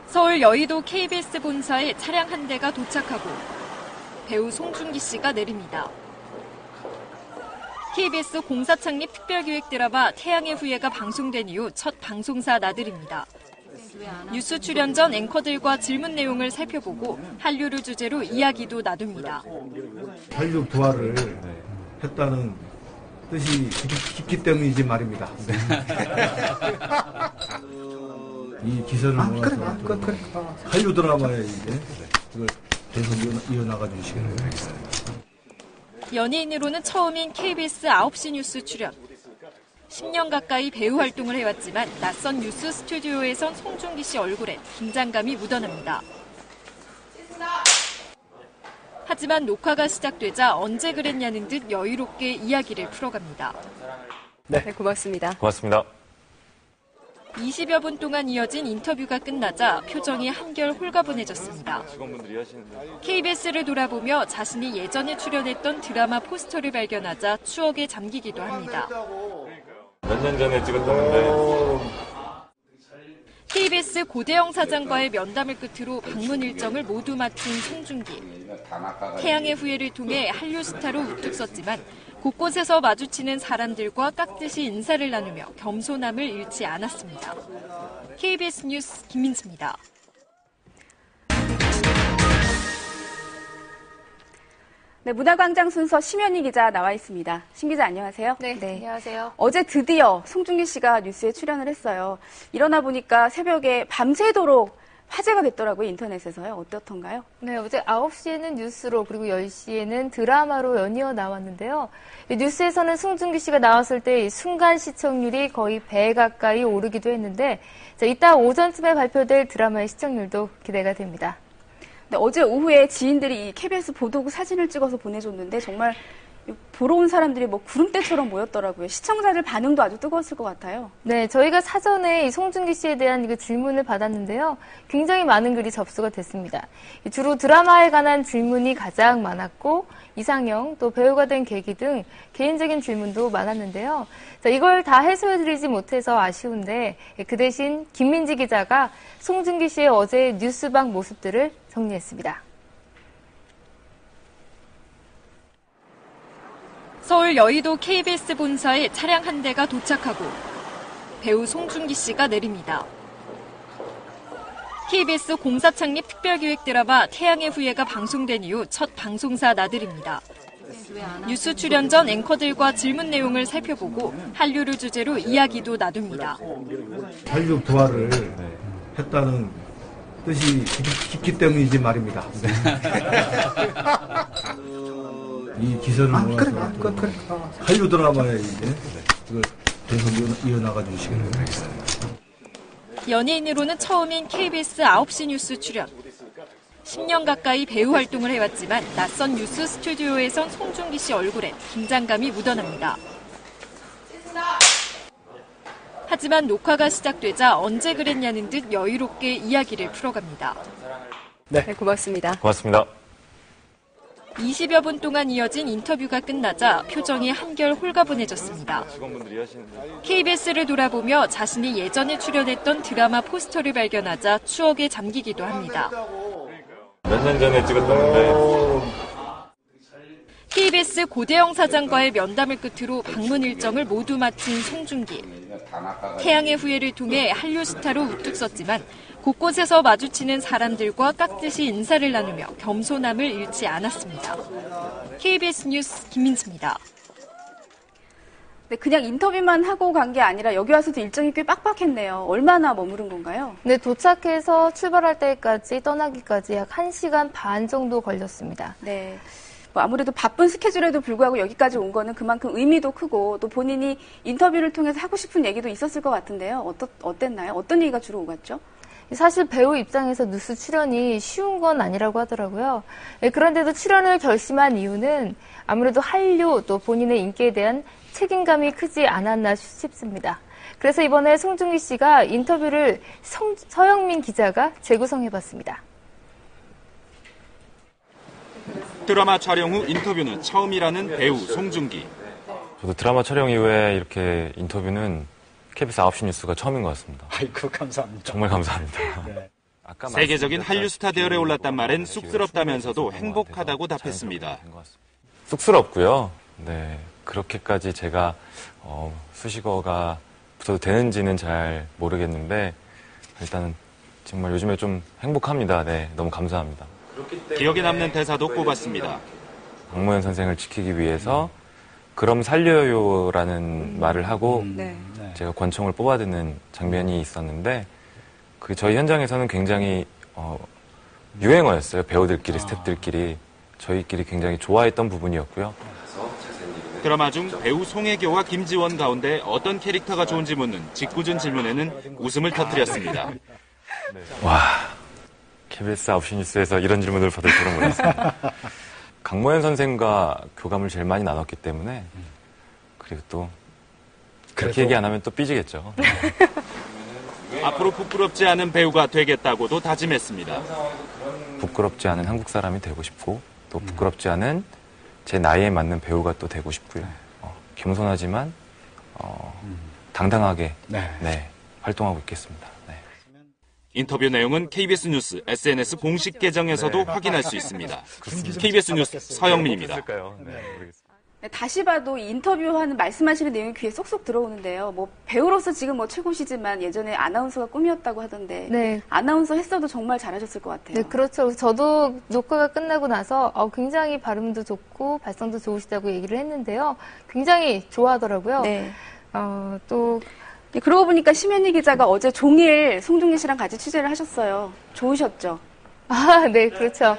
서울 여의도 KBS 본사에 차량 한 대가 도착하고 배우 송중기 씨가 내립니다. KBS 공사 창립 특별기획 드라마 태양의 후예가 방송된 이후 첫 방송사 나들입니다. 뉴스 출연 전 앵커들과 질문 내용을 살펴보고 한류를 주제로 이야기도 나눕니다. 한류 부활을 했다는 뜻이 깊기 때문이지 말입니다. 이 기사를 모아서 한류 드라마에 이제 그걸 계속 이어나가 주시기를 바라겠습니다. 연예인으로는 처음인 KBS 9시 뉴스 출연. 10년 가까이 배우 활동을 해왔지만 낯선 뉴스 스튜디오에선 송중기 씨 얼굴에 긴장감이 묻어납니다. 하지만 녹화가 시작되자 언제 그랬냐는 듯 여유롭게 이야기를 풀어갑니다. 네, 고맙습니다. 고맙습니다. 20여 분 동안 이어진 인터뷰가 끝나자 표정이 한결 홀가분해졌습니다. KBS를 돌아보며 자신이 예전에 출연했던 드라마 포스터를 발견하자 추억에 잠기기도 합니다. 몇 년 전에 찍었다는데. KBS 고대영 사장과의 면담을 끝으로 방문 일정을 모두 마친 송중기. 태양의 후예를 통해 한류 스타로 우뚝 섰지만 곳곳에서 마주치는 사람들과 깍듯이 인사를 나누며 겸손함을 잃지 않았습니다. KBS 뉴스 김민수입니다. 네, 문화광장 순서 심연희 기자 나와 있습니다. 심 기자 안녕하세요. 네, 안녕하세요. 어제 드디어 송중기 씨가 뉴스에 출연을 했어요. 일어나 보니까 새벽에 밤새도록 화제가 됐더라고요, 인터넷에서요. 어떻던가요? 네, 어제 9시에는 뉴스로 그리고 10시에는 드라마로 연이어 나왔는데요. 뉴스에서는 송중기 씨가 나왔을 때 순간 시청률이 거의 100 가까이 오르기도 했는데 이따 오전쯤에 발표될 드라마의 시청률도 기대가 됩니다. 네, 어제 오후에 지인들이 이 KBS 보도국 사진을 찍어서 보내줬는데 정말 보러 온 사람들이 뭐 구름대처럼 모였더라고요. 시청자들 반응도 아주 뜨거웠을 것 같아요. 네, 저희가 사전에 이 송중기 씨에 대한 질문을 받았는데요. 굉장히 많은 글이 접수가 됐습니다. 주로 드라마에 관한 질문이 가장 많았고 이상형, 또 배우가 된 계기 등 개인적인 질문도 많았는데요. 자, 이걸 다 해소해드리지 못해서 아쉬운데 그 대신 김민지 기자가 송중기 씨의 어제 뉴스방 모습들을 정리했습니다. 서울 여의도 KBS 본사에 차량 한 대가 도착하고 배우 송중기 씨가 내립니다. KBS 공사 창립 특별기획 드라마 태양의 후예가 방송된 이후 첫 방송사 나들입니다. 뉴스 출연 전 앵커들과 질문 내용을 살펴보고 한류를 주제로 이야기도 나눕니다. 한류 부활을 했다는 뜻이 깊기 때문이지 말입니다. 이 기사를 모아서 한류 드라마에 이제 그걸 계속 이어나가 주시기를 바라겠습니다. 연예인으로는 처음인 KBS 9시 뉴스 출연. 10년 가까이 배우 활동을 해왔지만 낯선 뉴스 스튜디오에선 송중기 씨 얼굴에 긴장감이 묻어납니다. 하지만 녹화가 시작되자 언제 그랬냐는 듯 여유롭게 이야기를 풀어갑니다. 네, 고맙습니다. 고맙습니다. 20여 분 동안 이어진 인터뷰가 끝나자 표정이 한결 홀가분해졌습니다. KBS를 돌아보며 자신이 예전에 출연했던 드라마 포스터를 발견하자 추억에 잠기기도 합니다. 몇 년 전에 찍었다는데. KBS 고대영 사장과의 면담을 끝으로 방문 일정을 모두 마친 송중기. 태양의 후예를 통해 한류 스타로 우뚝 섰지만 곳곳에서 마주치는 사람들과 깍듯이 인사를 나누며 겸손함을 잃지 않았습니다. KBS 뉴스 김민수입니다. 네, 그냥 인터뷰만 하고 간 게 아니라 여기 와서도 일정이 꽤 빡빡했네요. 얼마나 머무른 건가요? 네, 도착해서 출발할 때까지 떠나기까지 약 1시간 반 정도 걸렸습니다. 네. 뭐 아무래도 바쁜 스케줄에도 불구하고 여기까지 온 거는 그만큼 의미도 크고 또 본인이 인터뷰를 통해서 하고 싶은 얘기도 있었을 것 같은데요. 어땠나요? 어떤 얘기가 주로 오갔죠? 사실 배우 입장에서 뉴스 출연이 쉬운 건 아니라고 하더라고요. 네, 그런데도 출연을 결심한 이유는 아무래도 한류 또 본인의 인기에 대한 책임감이 크지 않았나 싶습니다. 그래서 이번에 송중기 씨가 인터뷰를 서영민 기자가 재구성해봤습니다. 드라마 촬영 후 인터뷰는 처음이라는 배우 송중기. 저도 드라마 촬영 이후에 이렇게 인터뷰는 KBS 9시 뉴스가 처음인 것 같습니다. 아이고, 감사합니다. 정말 감사합니다. 네. 세계적인 한류 스타 대열에 올랐단 말엔 쑥스럽다면서도 행복하다고 답했습니다. 쑥스럽고요. 네, 그렇게까지 제가 수식어가 붙어도 되는지는 잘 모르겠는데 일단은 정말 요즘에 좀 행복합니다. 네, 너무 감사합니다. 기억에 남는 대사도 꼽았습니다. 박모현 선생을 지키기 위해서 그럼 살려요라는 말을 하고 제가 권총을 뽑아드는 장면이 있었는데 그 저희 현장에서는 굉장히 유행어였어요. 배우들끼리, 스태프들끼리 저희끼리 굉장히 좋아했던 부분이었고요. 드라마 중 배우 송혜교와 김지원 가운데 어떤 캐릭터가 좋은지 묻는 짓궂은 질문에는 웃음을 터뜨렸습니다. 와, KBS 9시 뉴스에서 이런 질문을 받을 줄은 몰랐습니다. 강모현 선생과 교감을 제일 많이 나눴기 때문에 그리고 또 그렇게 얘기 안 하면 또 삐지겠죠. 앞으로 부끄럽지 않은 배우가 되겠다고도 다짐했습니다. 부끄럽지 않은 한국 사람이 되고 싶고 또 부끄럽지 않은 제 나이에 맞는 배우가 또 되고 싶고요. 겸손하지만 당당하게 활동하고 있겠습니다. 네. 인터뷰 내용은 KBS 뉴스 SNS 공식 계정에서도 확인할 수 있습니다. KBS 뉴스 서영민입니다. 네, 다시 봐도 이 인터뷰하는 말씀하시는 내용이 귀에 쏙쏙 들어오는데요. 뭐 배우로서 지금 뭐 최고시지만 예전에 아나운서가 꿈이었다고 하던데 네. 아나운서 했어도 정말 잘하셨을 것 같아요. 네, 그렇죠. 저도 녹화가 끝나고 나서 굉장히 발음도 좋고 발성도 좋으시다고 얘기를 했는데요. 굉장히 좋아하더라고요. 네. 또 네, 그러고 보니까 심현희 기자가 어제 종일 송중기 씨랑 같이 취재를 하셨어요. 좋으셨죠? 네, 그렇죠.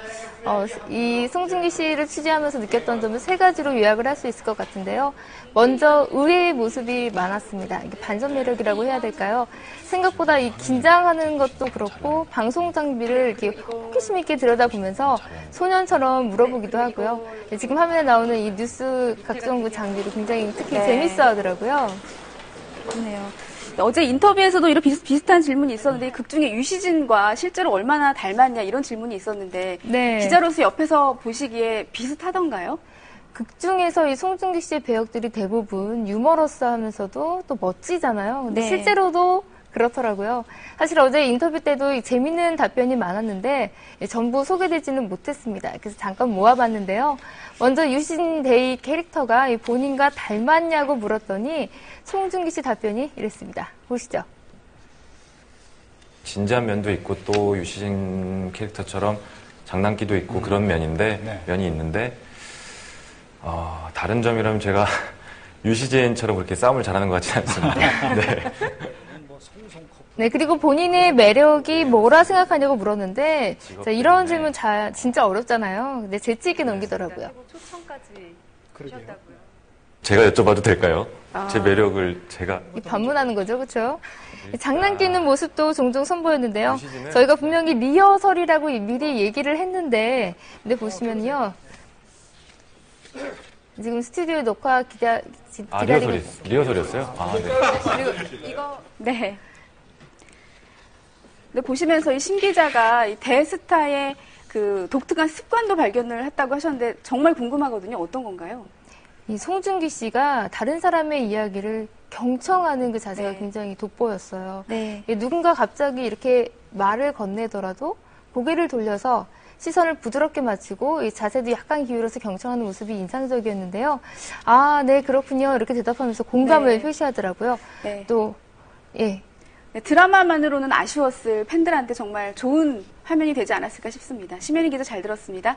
이 송중기 씨를 취재하면서 느꼈던 점은 세 가지로 요약을 할 수 있을 것 같은데요. 먼저 의외의 모습이 많았습니다. 이게 반전 매력이라고 해야 될까요? 생각보다 이 긴장하는 것도 그렇고 방송 장비를 이렇게 호기심 있게 들여다보면서 소년처럼 물어보기도 하고요. 지금 화면에 나오는 이 뉴스 각종 그 장비를 굉장히 특히 재밌어 하더라고요. 그러네요. 어제 인터뷰에서도 이런 비슷한 질문이 있었는데 극 중에 유시진과 실제로 얼마나 닮았냐 이런 질문이 있었는데 네. 기자로서 옆에서 보시기에 비슷하던가요? 극 중에서 이 송중기 씨의 배역들이 대부분 유머러스하면서도 또 멋지잖아요. 근데 네. 실제로도 그렇더라고요. 사실 어제 인터뷰 때도 재밌는 답변이 많았는데 전부 소개되지는 못했습니다. 그래서 잠깐 모아봤는데요. 먼저 유신 데이 캐릭터가 본인과 닮았냐고 물었더니 송중기 씨 답변이 이랬습니다. 보시죠. 진지한 면도 있고 또 유시진 캐릭터처럼 장난기도 있고 그런 면이 있는데 다른 점이라면 제가 유시진처럼 그렇게 싸움을 잘하는 것 같지는 않습니다. 네. 네, 그리고 본인의 매력이 뭐라 생각하냐고 물었는데 자, 이런 질문 진짜 어렵잖아요. 근데 재치 있게 넘기더라고요. 초청까지 주셨다고요. 제가 여쭤봐도 될까요? 제 매력을 제가 반문하는 거죠, 그렇죠? 장난기 있는 모습도 종종 선보였는데요. 저희가 분명히 리허설이라고 미리 얘기를 했는데 근데 보시면요. 지금 스튜디오에 녹화 기다리고 리허설이었어요? 네. 그리고 이거 네. 근데 보시면서 이 신 기자가 이 대스타의 그 독특한 습관도 발견을 했다고 하셨는데 정말 궁금하거든요. 어떤 건가요? 이 송중기 씨가 다른 사람의 이야기를 경청하는 그 자세가 네. 굉장히 돋보였어요. 네. 누군가 갑자기 이렇게 말을 건네더라도 고개를 돌려서 시선을 부드럽게 맞추고 이 자세도 약간 기울여서 경청하는 모습이 인상적이었는데요. 아, 네, 그렇군요. 이렇게 대답하면서 공감을 네. 표시하더라고요. 네. 또, 예. 네, 드라마만으로는 아쉬웠을 팬들한테 정말 좋은 화면이 되지 않았을까 싶습니다. 심현희 기자 잘 들었습니다.